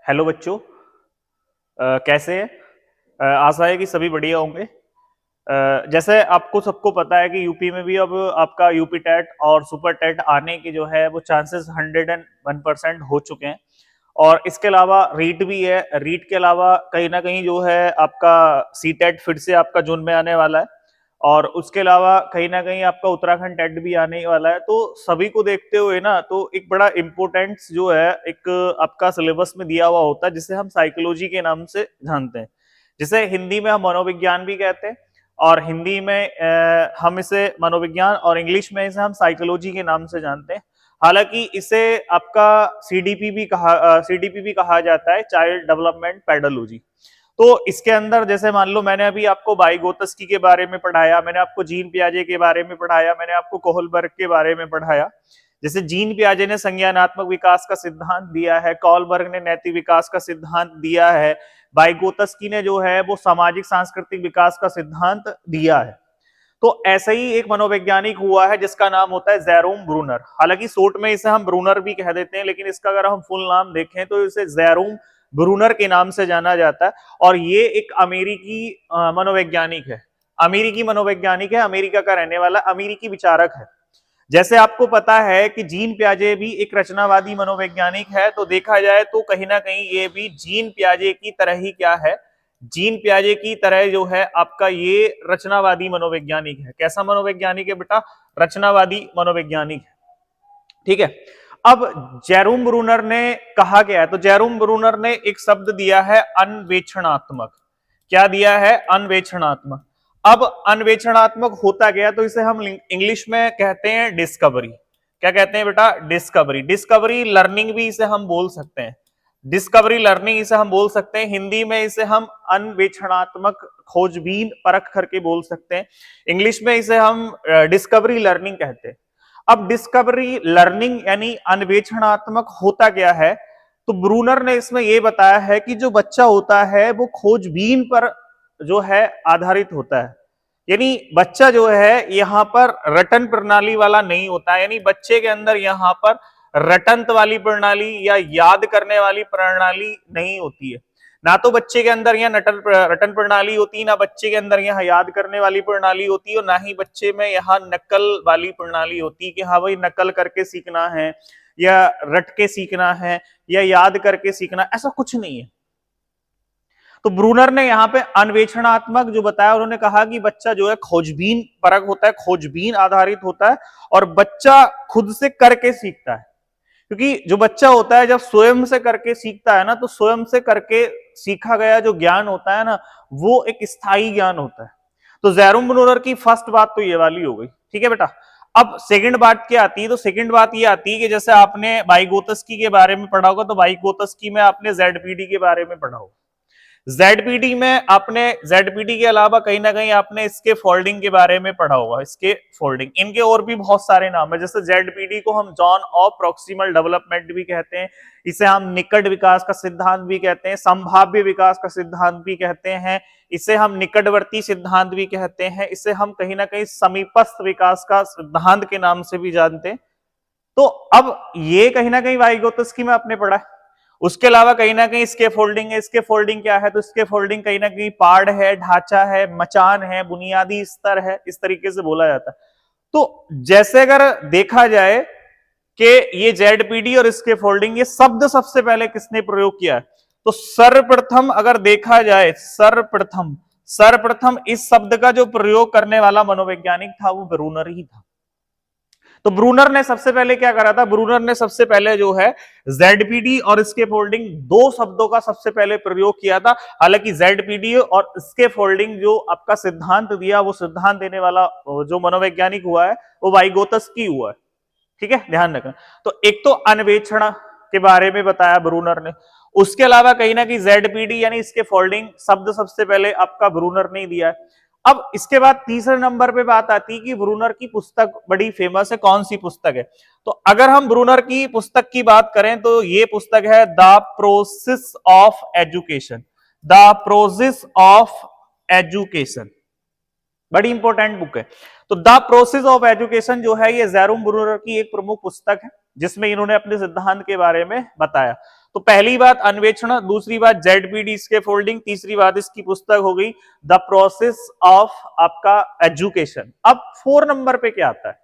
Hello बच्चों। कैसे हैं? आशा है कि सभी बढ़िया होंगे। जैसे आपको सबको पता है कि यूपी में भी अब आपका यूपी टेट और सुपर टेट आने के जो है वो चांसेस 101% हो चुके हैं। और इसके अलावा रीट भी है। रीट के अलावा कहीं ना कहीं जो है आपका सी टेट फिर से आपका जून में आने वाला है। और उसके अलावा कहीं ना कहीं आपका उत्तराखंड टेट भी आने वाला है। तो सभी को देखते हुए ना तो एक बड़ा इम्पोर्टेंस जो है एक आपका सिलेबस में दिया हुआ होता है जिसे हम साइकोलॉजी के नाम से जानते हैं, जिसे हिंदी में हम मनोविज्ञान भी कहते हैं। और हिंदी में हम इसे मनोविज्ञान और इंग्लिश में इसे हम साइकोलॉजी के नाम से जानते हैं। हालांकि इसे आपका सीडीपी भी कहा जाता है, चाइल्ड डेवलपमेंट पेडोलॉजी। तो इसके अंदर जैसे मान लो मैंने अभी आपको वाइगोत्स्की के बारे में पढ़ाया, मैंने आपको जीन पियाजे के बारे में पढ़ाया, मैंने आपको कोहलबर्ग के बारे में पढ़ाया। जैसे जीन पियाजे ने संज्ञानात्मक विकास का सिद्धांत दिया है, कोहलबर्ग ने नैतिक विकास का सिद्धांत दिया है, वाइगोत्स्की ने जो है वो सामाजिक सांस्कृतिक विकास का सिद्धांत दिया है। तो ऐसे ही एक मनोवैज्ञानिक हुआ है जिसका नाम होता है जेरोम ब्रूनर। हालांकि शॉर्ट में इसे हम ब्रूनर भी कह देते हैं, लेकिन इसका अगर हम फुल नाम देखें तो इसे जेरोम ब्रूनर के नाम से जाना जाता है। और ये एक अमेरिकी मनोवैज्ञानिक है। अमेरिकी मनोवैज्ञानिक है, अमेरिका का रहने वाला अमेरिकी विचारक है। जैसे आपको पता है कि जीन पियाजे भी एक रचनावादी मनोवैज्ञानिक है, तो देखा जाए तो कहीं ना कहीं ये भी जीन पियाजे की तरह ही क्या है, जीन पियाजे की तरह जो है आपका ये रचनावादी मनोवैज्ञानिक है। कैसा मनोवैज्ञानिक है बेटा? रचनावादी मनोवैज्ञानिक है। ठीक है। अब जेरोम ब्रूनर ने कहा क्या है, तो जेरोम ब्रूनर ने एक शब्द दिया है अन्वेषणात्मक। क्या दिया है? अन्वेषणात्मक। अब अन्वेषणात्मक होता गया तो इसे हम इंग्लिश में कहते हैं डिस्कवरी। क्या कहते हैं बेटा? डिस्कवरी। डिस्कवरी लर्निंग भी इसे हम बोल सकते हैं, डिस्कवरी लर्निंग इसे हम बोल सकते हैं। हिंदी में इसे हम अन्वेषणात्मक खोजबीन परख करके बोल सकते हैं। इंग्लिश में इसे हम डिस्कवरी लर्निंग कहते हैं। अब डिस्कवरी लर्निंग यानी अन्वेषणात्मक होता क्या है, तो ब्रूनर ने इसमें यह बताया है कि जो बच्चा होता है वो खोजबीन पर जो है आधारित होता है। यानी बच्चा जो है यहाँ पर रटन प्रणाली वाला नहीं होता है, यानी बच्चे के अंदर यहाँ पर रटंत वाली प्रणाली या याद करने वाली प्रणाली नहीं होती है। ना तो बच्चे के अंदर यहाँ रटन प्रणाली होती है, ना बच्चे के अंदर यहाँ याद करने वाली प्रणाली होती है, और ना ही बच्चे में यहाँ नकल वाली प्रणाली होती है कि हाँ भाई नकल करके सीखना है या रट के सीखना है या याद करके सीखना, ऐसा कुछ नहीं है। तो ब्रूनर ने यहाँ पे अन्वेषणात्मक जो बताया, उन्होंने कहा कि बच्चा जो है खोजबीन परक होता है, खोजबीन आधारित होता है, और बच्चा खुद से करके सीखता है। क्योंकि जो बच्चा होता है जब स्वयं से करके सीखता है ना, तो स्वयं से करके सीखा गया जो ज्ञान होता है ना, वो एक स्थायी ज्ञान होता है। तो जेरोम ब्रूनर की फर्स्ट बात तो ये वाली हो गई। ठीक है बेटा। अब सेकंड बात क्या आती है, तो सेकंड बात ये आती है कि जैसे आपने वाइगोत्स्की के बारे में पढ़ा होगा, तो वाइगोत्स्की में आपने जेडपीडी के बारे में पढ़ा होगा। जेडपीडी में आपने जेडपीडी के अलावा कहीं ना कहीं आपने इसके फोल्डिंग के बारे में पढ़ा होगा। इसके फोल्डिंग, इनके और भी बहुत सारे नाम है। जैसे जेडपीडी को हम जॉन ऑफ प्रॉक्सिमल डेवलपमेंट भी कहते हैं, इसे हम निकट विकास का सिद्धांत भी कहते हैं, संभाव्य विकास का सिद्धांत भी कहते हैं, इसे हम निकटवर्ती सिद्धांत भी कहते हैं, इसे हम कहीं ना कहीं समीपस्थ विकास का सिद्धांत के नाम से भी जानते हैं। तो अब ये कहीं ना कहीं वाइगोत्स्की में आपने पढ़ा है। उसके अलावा कहीं ना कहीं इसके फोल्डिंग है। इसके फोल्डिंग क्या है, तो इसके फोल्डिंग कहीं ना कहीं पाड़ है, ढांचा है, मचान है, बुनियादी स्तर है, इस तरीके से बोला जाता है। तो जैसे अगर देखा जाए कि ये जेडपीडी और इसके फोल्डिंग, ये शब्द सबसे पहले किसने प्रयोग किया है, तो सर्वप्रथम अगर देखा जाए, सर्वप्रथम इस शब्द का जो प्रयोग करने वाला मनोवैज्ञानिक था वो ब्रूनर ही था। तो ब्रूनर ने सबसे पहले क्या करा था, ब्रूनर ने सबसे पहले जो है जेडपीडी और इसके फोल्डिंग, दो शब्दों का सबसे पहले प्रयोग किया था। हालांकि जेडपीडी और इसके फोल्डिंग जो आपका सिद्धांत दिया, वो सिद्धांत देने वाला जो मनोवैज्ञानिक हुआ है वो वाइगोत्स्की हुआ है। ठीक है, ध्यान रखना। तो एक तो अन्वेषण के बारे में बताया ब्रूनर ने, उसके अलावा कहीं ना कहीं जेडपीडी यानी इसके फोल्डिंग शब्द सबसे पहले आपका ब्रूनर ने दिया है। अब इसके बाद तीसरे नंबर पे बात आती है कि ब्रूनर की पुस्तक बड़ी फेमस है। कौन सी पुस्तक है, तो अगर हम ब्रूनर की पुस्तक की बात करें तो ये पुस्तक है the process of education. The process of education बड़ी इंपॉर्टेंट बुक है। तो द प्रोसेस ऑफ एजुकेशन जो है ये जेरोम ब्रूनर की एक प्रमुख पुस्तक है, जिसमें इन्होंने अपने सिद्धांत के बारे में बताया। तो पहली बात अन्वेषण, दूसरी बात ZPD इसके फोल्डिंग, तीसरी बात इसकी पुस्तक हो गई द प्रोसेस ऑफ आपका एजुकेशन। अब 4 नंबर पे क्या आता है?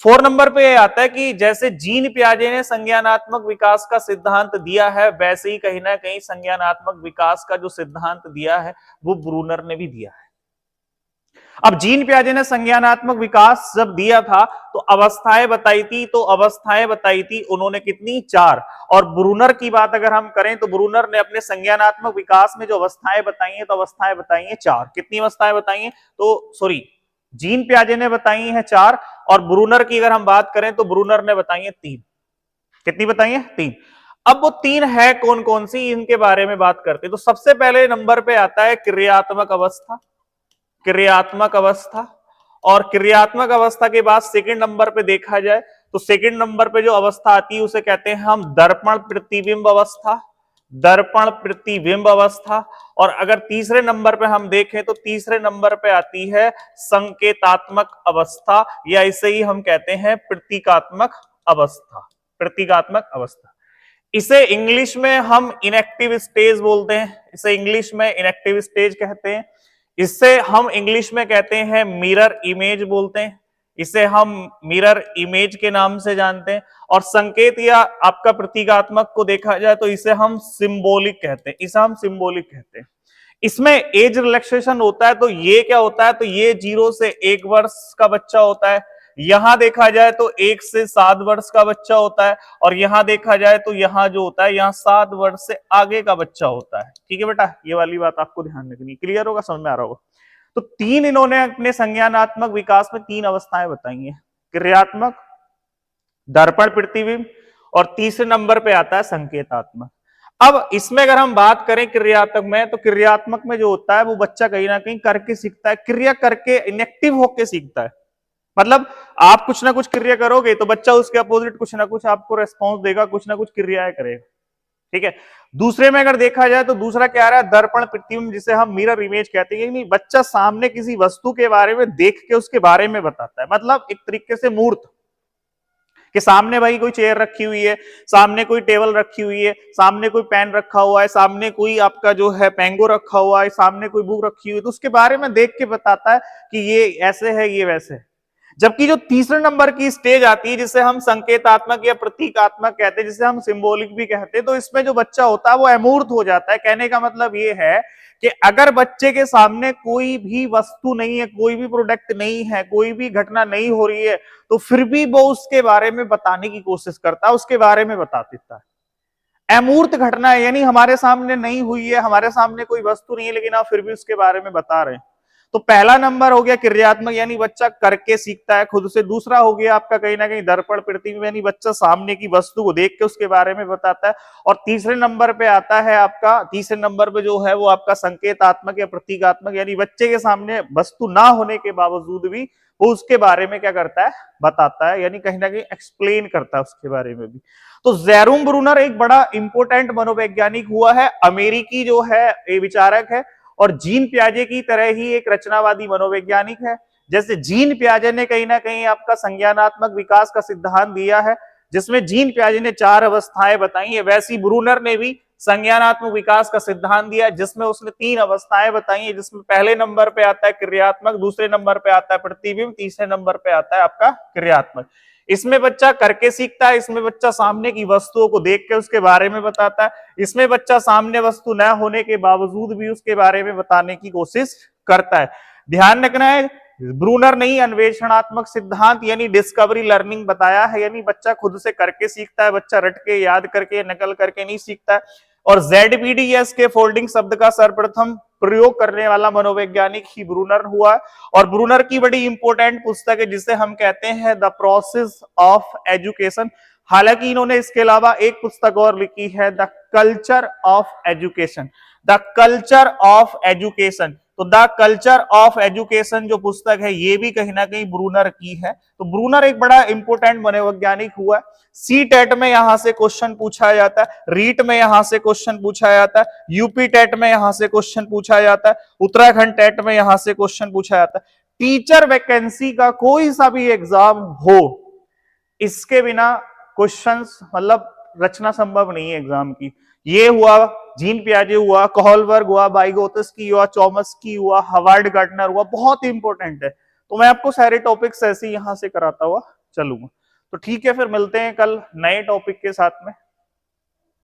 4 नंबर पे यह आता है कि जैसे जीन पियाजे ने संज्ञानात्मक विकास का सिद्धांत दिया है, वैसे ही कहीं ना कहीं संज्ञानात्मक विकास का जो सिद्धांत दिया है वो ब्रूनर ने भी दिया है। अब जीन पियाजे ने संज्ञानात्मक विकास जब दिया था तो अवस्थाएं बताई थी, तो अवस्थाएं बताई थी उन्होंने कितनी? 4। और ब्रूनर की बात अगर हम करें तो ब्रूनर ने अपने संज्ञानात्मक विकास में जो अवस्थाएं बताई हैं तो अवस्थाएं बताई हैं 4। कितनी अवस्थाएं बताई हैं? तो सॉरी, जीन पियाजे ने बताई हैं 4 और ब्रूनर की अगर हम बात करें तो ब्रूनर ने बताई है 3। कितनी बताई है? 3। अब वो 3 है कौन कौन सी, इनके बारे में बात करते हैं। तो सबसे पहले नंबर पे आता है क्रियात्मक अवस्था, क्रियात्मक अवस्था। और क्रियात्मक अवस्था के बाद सेकंड नंबर पे देखा जाए तो सेकंड नंबर पे जो अवस्था आती है उसे कहते हैं हम दर्पण प्रतिबिंब अवस्था, दर्पण प्रतिबिंब अवस्था। और अगर तीसरे नंबर पे हम देखें तो तीसरे नंबर पे आती है संकेतात्मक अवस्था, या इसे ही हम कहते हैं प्रतीकात्मक अवस्था, प्रतीकात्मक अवस्था। इसे इंग्लिश में हम इनएक्टिव स्टेज बोलते हैं, इसे इंग्लिश में इनएक्टिव स्टेज कहते हैं। इससे हम इंग्लिश में कहते हैं मिरर इमेज बोलते हैं, इसे हम मिरर इमेज के नाम से जानते हैं। और संकेत या आपका प्रतीकात्मक को देखा जाए तो इसे हम सिंबॉलिक कहते हैं, इसे हम सिंबॉलिक कहते हैं। इसमें एज रिलैक्सेशन होता है, तो ये क्या होता है? तो ये 0 से 1 वर्ष का बच्चा होता है। यहां देखा जाए तो 1 से 7 वर्ष का बच्चा होता है, और यहां देखा जाए तो यहां जो होता है यहाँ 7 वर्ष से आगे का बच्चा होता है। ठीक है बेटा, ये वाली बात आपको ध्यान रखनी, क्लियर होगा, समझ में आ रहा होगा। तो 3 इन्होंने अपने संज्ञानात्मक विकास में 3 अवस्थाएं बताई हैं, क्रियात्मक, दर्पण प्रतिबिंब, और तीसरे नंबर पे आता है संकेतात्मक। अब इसमें अगर हम बात करें क्रियात्मक में, तो क्रियात्मक में जो होता है वो बच्चा कहीं ना कहीं करके सीखता है, क्रिया करके, इनएक्टिव होके सीखता है। मतलब आप कुछ ना कुछ क्रिया करोगे तो बच्चा उसके अपोजिट कुछ ना कुछ आपको रेस्पॉन्स देगा, कुछ ना कुछ क्रियाएं करेगा। ठीक है। दूसरे में अगर देखा जाए तो दूसरा क्या आ रहा है? दर्पण प्रतिबिंब, जिसे हम मिरर इमेज कहते हैं। नहीं, बच्चा सामने किसी वस्तु के बारे में देख के उसके बारे में बताता है, मतलब एक तरीके से मूर्त कि सामने भाई कोई चेयर रखी हुई है, सामने कोई टेबल रखी हुई है, सामने कोई पेन रखा हुआ है, सामने कोई आपका जो है पेंगो रखा हुआ है, सामने कोई बुक रखी हुई है, तो उसके बारे में देख के बताता है कि ये ऐसे है, ये वैसे है। जबकि जो तीसरे नंबर की स्टेज आती है जिसे हम संकेतात्मक या प्रतीकात्मक कहते हैं, जिसे हम सिंबॉलिक भी कहते हैं, तो इसमें जो बच्चा होता है वो अमूर्त हो जाता है। कहने का मतलब ये है कि अगर बच्चे के सामने कोई भी वस्तु नहीं है, कोई भी प्रोडक्ट नहीं है, कोई भी घटना नहीं हो रही है, तो फिर भी वो उसके बारे में बताने की कोशिश करता है, उसके बारे में बता देता है। अमूर्त घटना है, यानी हमारे सामने नहीं हुई है, हमारे सामने कोई वस्तु नहीं है, लेकिन आप फिर भी उसके बारे में बता रहे हैं। तो पहला नंबर हो गया क्रियात्मक, यानी बच्चा करके सीखता है खुद से। दूसरा हो गया आपका कहीं ना कहीं दर्पण प्रतिबिंब, यानी बच्चा सामने की वस्तु को देख के उसके बारे में बताता है। और तीसरे नंबर पे आता है आपका, तीसरे नंबर पे जो है वो आपका संकेतात्मक या प्रतीकात्मक, यानी बच्चे के सामने वस्तु ना होने के बावजूद भी वो उसके बारे में क्या करता है? बताता है, यानी कहीं ना कहीं एक्सप्लेन करता है उसके बारे में भी। तो जेरोम ब्रूनर एक बड़ा इंपोर्टेंट मनोवैज्ञानिक हुआ है, अमेरिकी जो है विचारक है, और जीन पियाजे की तरह ही एक रचनावादी मनोवैज्ञानिक है। जैसे जीन पियाजे ने कहीं ना कहीं आपका संज्ञानात्मक विकास का सिद्धांत दिया है, जिसमें जीन पियाजे ने 4 अवस्थाएं बताई है, वैसी ब्रूनर ने भी संज्ञानात्मक विकास का सिद्धांत दिया जिसमें उसने 3 अवस्थाएं बताई है, जिसमें पहले नंबर पे आता है क्रियात्मक, दूसरे नंबर पे आता है प्रतिबिंब, तीसरे नंबर पे आता है आपका क्रियात्मक। इसमें बच्चा करके सीखता है, इसमें बच्चा सामने की वस्तुओं को देख के उसके बारे में बताता है, इसमें बच्चा सामने वस्तु न होने के बावजूद भी उसके बारे में बताने की कोशिश करता है। ध्यान रखना है, ब्रूनर ने ही अन्वेषणात्मक सिद्धांत यानी डिस्कवरी लर्निंग बताया है, यानी बच्चा खुद से करके सीखता है, बच्चा रट के, याद करके, नकल करके नहीं सीखता है। और ZPDS के फोल्डिंग शब्द का सर्वप्रथम प्रयोग करने वाला मनोवैज्ञानिक ही ब्रूनर हुआ। और ब्रूनर की बड़ी इंपॉर्टेंट पुस्तक है जिसे हम कहते हैं द प्रोसेस ऑफ एजुकेशन। हालांकि इन्होंने इसके अलावा एक पुस्तक और लिखी है, the culture of education, the culture of education. तो द कल्चर ऑफ एजुकेशन जो पुस्तक है ये भी कहीं ना कहीं ब्रूनर की है। तो ब्रूनर एक बड़ा इंपॉर्टेंट मनोवैज्ञानिक हुआ है। सी टेट में यहां से क्वेश्चन पूछा जाता है, रीट में यहां से क्वेश्चन पूछा जाता है, यूपी टेट में यहां से क्वेश्चन पूछा जाता है, उत्तराखंड टेट में यहां से क्वेश्चन पूछा जाता है। टीचर वैकेंसी का कोई सा भी एग्जाम हो, इसके बिना क्वेश्चंस, मतलब रचना संभव नहीं है एग्जाम की। ये हुआ, जीन पियाजे हुआ, कोहलबर्ग हुआ, बाइगोत्स्की हुआ, चॉमस्की हुआ, हार्वर्ड गार्टनर हुआ, बहुत ही इंपॉर्टेंट है। तो मैं आपको सारे टॉपिक्स ऐसे यहां से कराता हुआ चलूंगा। तो ठीक है, फिर मिलते हैं कल नए टॉपिक के साथ में।